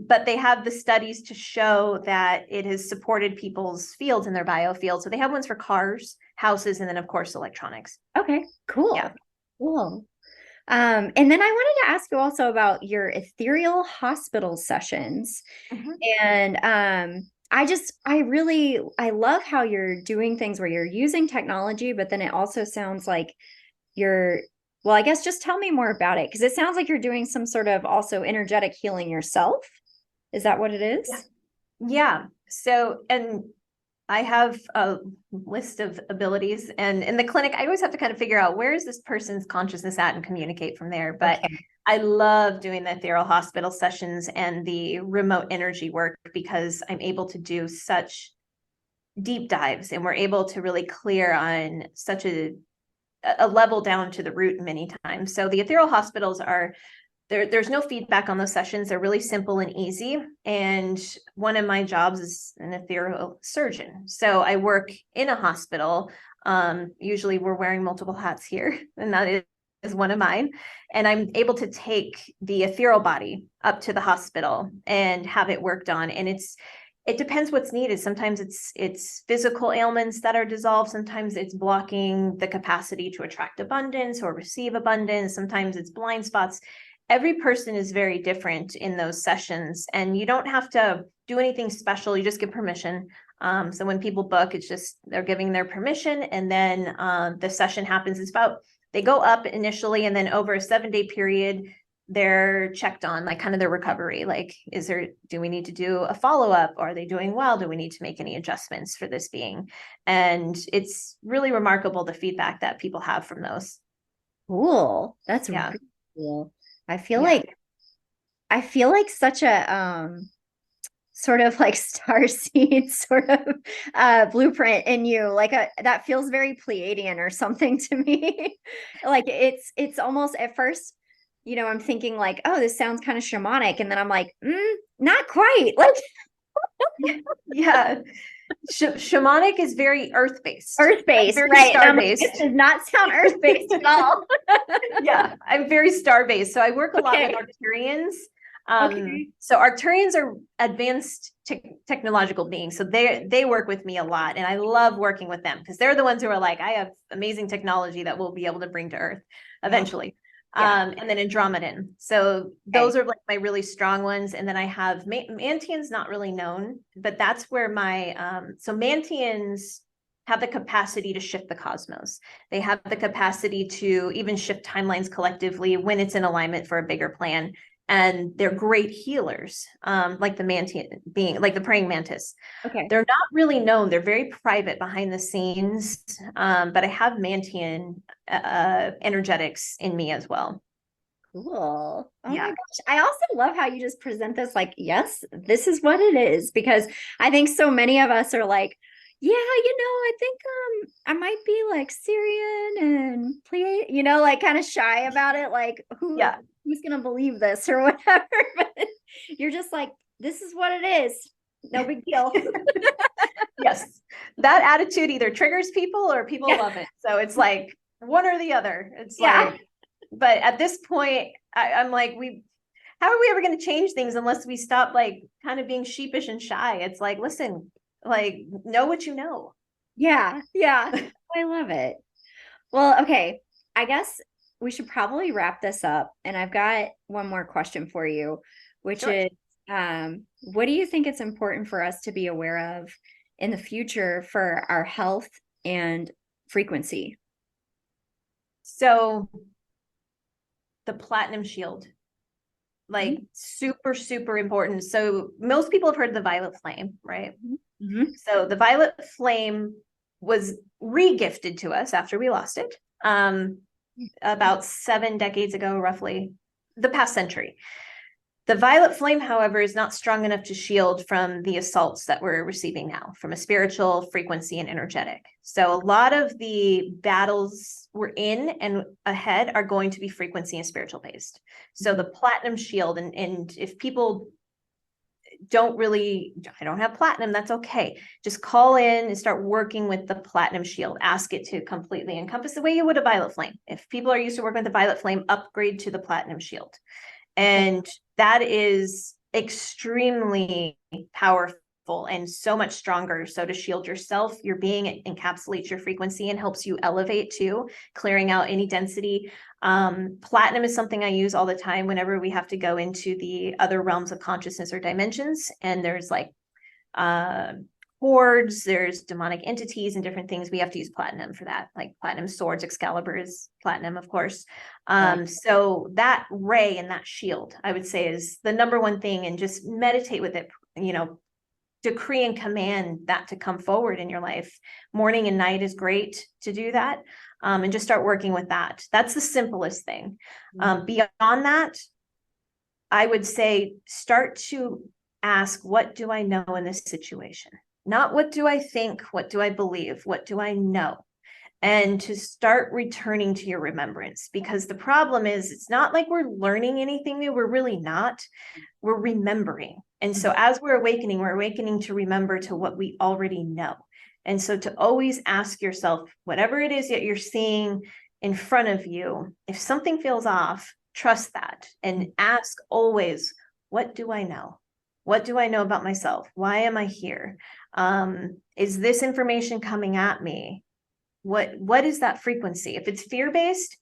But they have the studies to show that it has supported people's fields in their biofield. So they have ones for cars, houses, and then of course electronics. Okay, cool. Yeah. Cool. And then I wanted to ask you also about your ethereal hospital sessions. And I love how you're doing things where you're using technology, but then it also sounds like well, I guess just tell me more about it, because it sounds like you're doing some sort of also energetic healing yourself. Is that what it is? Yeah. So, and I have a list of abilities, and in the clinic, I always have to kind of figure out where is this person's consciousness at and communicate from there. But I love doing the ethereal hospital sessions and the remote energy work because I'm able to do such deep dives, and we're able to really clear on such a level down to the root many times. So the ethereal hospitals are there's no feedback on those sessions. They're really simple and easy. And one of my jobs is an ethereal surgeon. So I work in a hospital. Usually we're wearing multiple hats here, and that is one of mine. And I'm able to take the ethereal body up to the hospital and have it worked on. And it depends what's needed. Sometimes it's physical ailments that are dissolved. Sometimes it's blocking the capacity to attract abundance or receive abundance. Sometimes it's blind spots. Every person is very different in those sessions, and you don't have to do anything special. You just give permission. So when people book, it's just they're giving their permission, and then the session happens. They go up initially, and then over a 7-day period, they're checked on, like kind of their recovery. Like, do we need to do a follow-up? Are they doing well? Do we need to make any adjustments for this being? And it's really remarkable the feedback that people have from those. Cool. That's really cool. I feel like such a sort of like starseed sort of blueprint in you, like that feels very Pleiadian or something to me. Like it's almost at first, I'm thinking like, oh, this sounds kind of shamanic, and then I'm like, not quite. Like, yeah. Shamanic is very earth-based. Earth-based, right? Star-based. This does not sound earth-based at all. Yeah, I'm very star-based. So I work a lot with Arcturians. So Arcturians are advanced technological beings. So they work with me a lot, and I love working with them because they're the ones who are like, I have amazing technology that we'll be able to bring to Earth eventually. And then Andromedan. So those are like my really strong ones. And then I have Mantian's not really known, but that's where my, so Mantians have the capacity to shift the cosmos. They have the capacity to even shift timelines collectively when it's in alignment for a bigger plan. And they're great healers, like the mantis being, like the praying mantis. Okay. They're not really known. They're very private behind the scenes, but I have mantian energetics in me as well. Cool. Oh my Yeah. gosh. I also love how you just present this like, yes, this is what it is. Because I think so many of us are like, yeah, I think I might be like Syrian and Pleiadian, like kind of shy about it. Like Yeah. who's gonna believe this or whatever? But you're just like, this is what it is. No big deal. Yes. That attitude either triggers people or people love it. So it's like one or the other. It's like, but at this point, I'm like, how are we ever going to change things unless we stop like kind of being sheepish and shy? It's like, listen, like, know what you know. Yeah. I love it. Well, okay. I guess we should probably wrap this up. And I've got one more question for you, which Sure. is what do you think it's important for us to be aware of in the future for our health and frequency? So the platinum shield, like super, super important. So most people have heard the violet flame, right? Mm-hmm. So the violet flame was re-gifted to us after we lost it, about 7 decades ago, roughly, the past century. The violet flame, however, is not strong enough to shield from the assaults that we're receiving now from a spiritual, frequency, and energetic. So a lot of the battles we're in and ahead are going to be frequency and spiritual based. So the platinum shield, and if people I don't have platinum, that's okay. Just call in and start working with the platinum shield. Ask it to completely encompass the way you would a violet flame. If people are used to working with the violet flame, upgrade to the platinum shield. And that is extremely powerful and so much stronger. So to shield yourself, your being encapsulates your frequency and helps you elevate too, clearing out any density. Platinum is something I use all the time whenever we have to go into the other realms of consciousness or dimensions. And there's like hordes, there's demonic entities and different things. We have to use platinum for that, like platinum swords. Excalibur is platinum, of course. So that ray and that shield, I would say, is the number one thing. And just meditate with it, decree and command that to come forward in your life. Morning and night is great to do that. And just start working with that. That's the simplest thing. Beyond that, I would say start to ask, what do I know in this situation? Not what do I think, what do I believe, what do I know? And to start returning to your remembrance, because the problem is it's not like we're learning anything new. We're really not. We're remembering. And so as we're awakening to remember to what we already know. And so to always ask yourself, whatever it is that you're seeing in front of you, if something feels off, trust that and ask always, what do I know? What do I know about myself? Why am I here? Is this information coming at me? What is that frequency? If it's fear-based,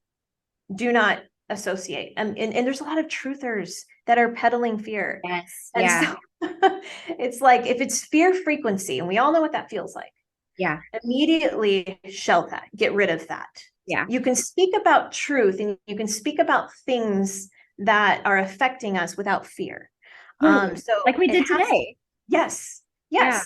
do not associate. And there's a lot of truthers that are peddling fear. Yes. And Yeah. so it's like, if it's fear frequency, and we all know what that feels like. Yeah. Immediately shelve that, get rid of that. Yeah. You can speak about truth and you can speak about things that are affecting us without fear. So like we did today. Yes. Yeah.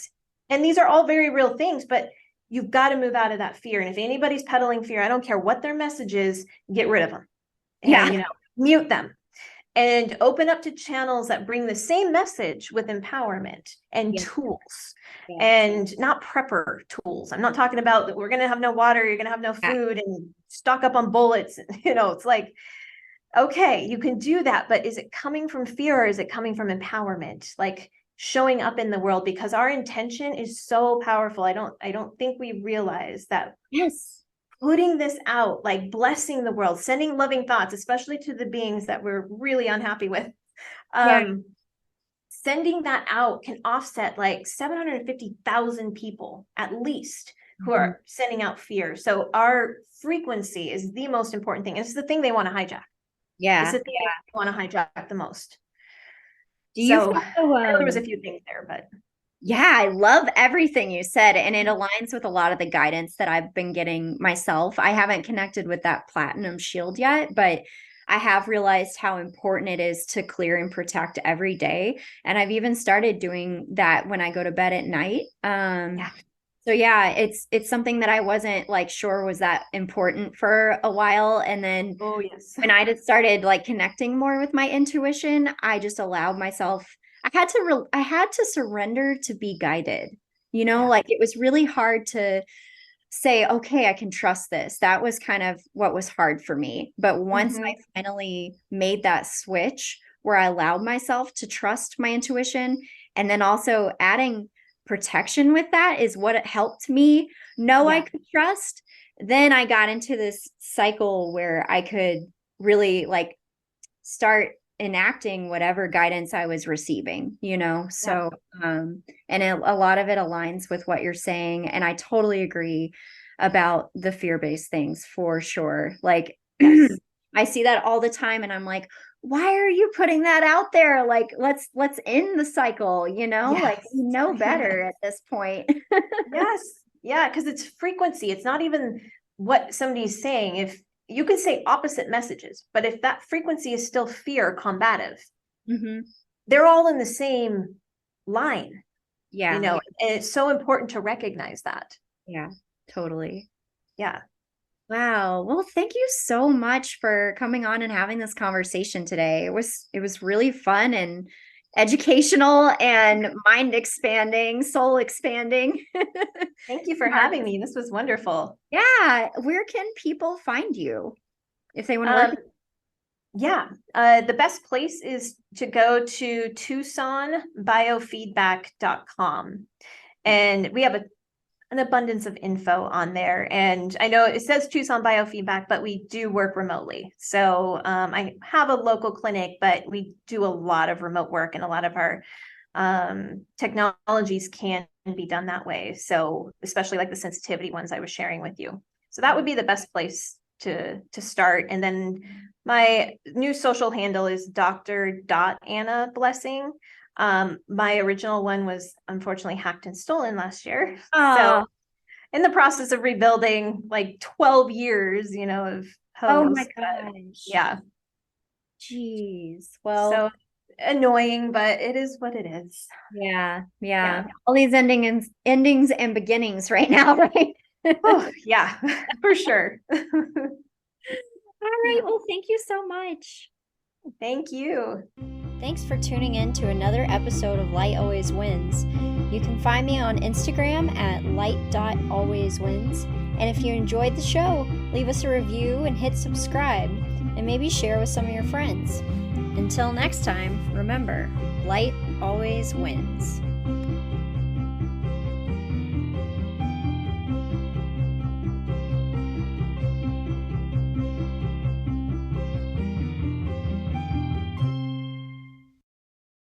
And these are all very real things, but you've got to move out of that fear. And if anybody's peddling fear, I don't care what their message is, get rid of them. And, mute them and open up to channels that bring the same message with empowerment and tools. And not prepper tools. I'm not talking about that we're going to have no water, you're going to have no food and stock up on bullets. It's like, okay, you can do that, but is it coming from fear or is it coming from empowerment? Like showing up in the world, because our intention is so powerful. I don't think we realize that. Yes. Putting this out, like blessing the world, sending loving thoughts, especially to the beings that we're really unhappy with. Sending that out can offset like 750,000 people at least who are sending out fear. So our frequency is the most important thing. It's the thing they want to hijack. Yeah. It's the thing they want to hijack the most. Do you so I know there was a few things there, but Yeah, I love everything you said, and it aligns with a lot of the guidance that I've been getting myself. I haven't connected with that platinum shield yet, but I have realized how important it is to clear and protect every day. And I've even started doing that when I go to bed at night. Yeah. So yeah, it's something that I wasn't like sure was that important for a while. And then Oh, yes. when I just started like connecting more with my intuition, I just allowed myself, I had to surrender to be guided. Yeah. Like it was really hard to say, okay, I can trust this. That was kind of what was hard for me. But once I Hmm. finally made that switch where I allowed myself to trust my intuition, and then also adding protection with that is what it helped me know I Yeah. could trust. Then I got into this cycle where I could really like start enacting whatever guidance I was receiving. Yeah. And a lot of it aligns with what you're saying. And I totally agree about the fear-based things for sure. Like, Yes. I see that all the time and I'm like, why are you putting that out there? Like, let's end the cycle, like Yes. we know Yes. better at this point. Yes. Yeah. Because it's frequency. It's not even what somebody's saying. If you can say opposite messages, but if that frequency is still fear combative, Hmm. they're all in the same line, Yeah. and it's so important to recognize that. Yeah, totally. Yeah. Wow. Well, thank you so much for coming on and having this conversation today. It was really fun and educational and mind expanding, soul expanding. Thank you for Um, having me. This was wonderful. yeah. Where can people find you if they want to work Um, with yeah, the best place is to go to TucsonBiofeedback.com. And we have an abundance of info on there. And I know it says Tucson Biofeedback, but we do work remotely. So I have a local clinic, but we do a lot of remote work, and a lot of our technologies can be done that way. So especially like the sensitivity ones I was sharing with you. So that would be the best place to start. And then my new social handle is Dr. Anna Blessing. My original one was unfortunately hacked and stolen last year. So Oh, in the process of rebuilding like 12 years, of oh my posts. gosh. Yeah. Jeez. Well, So annoying, but it is what it is. yeah, Yeah. yeah. All these endings and beginnings right now, right? Oh, yeah, for sure. All right. Well, thank you so much. Thank you. Thanks for tuning in to another episode of Light Always Wins. You can find me on Instagram at light.alwayswins. And if you enjoyed the show, leave us a review and hit subscribe, and maybe share with some of your friends. Until next time, remember, light always wins.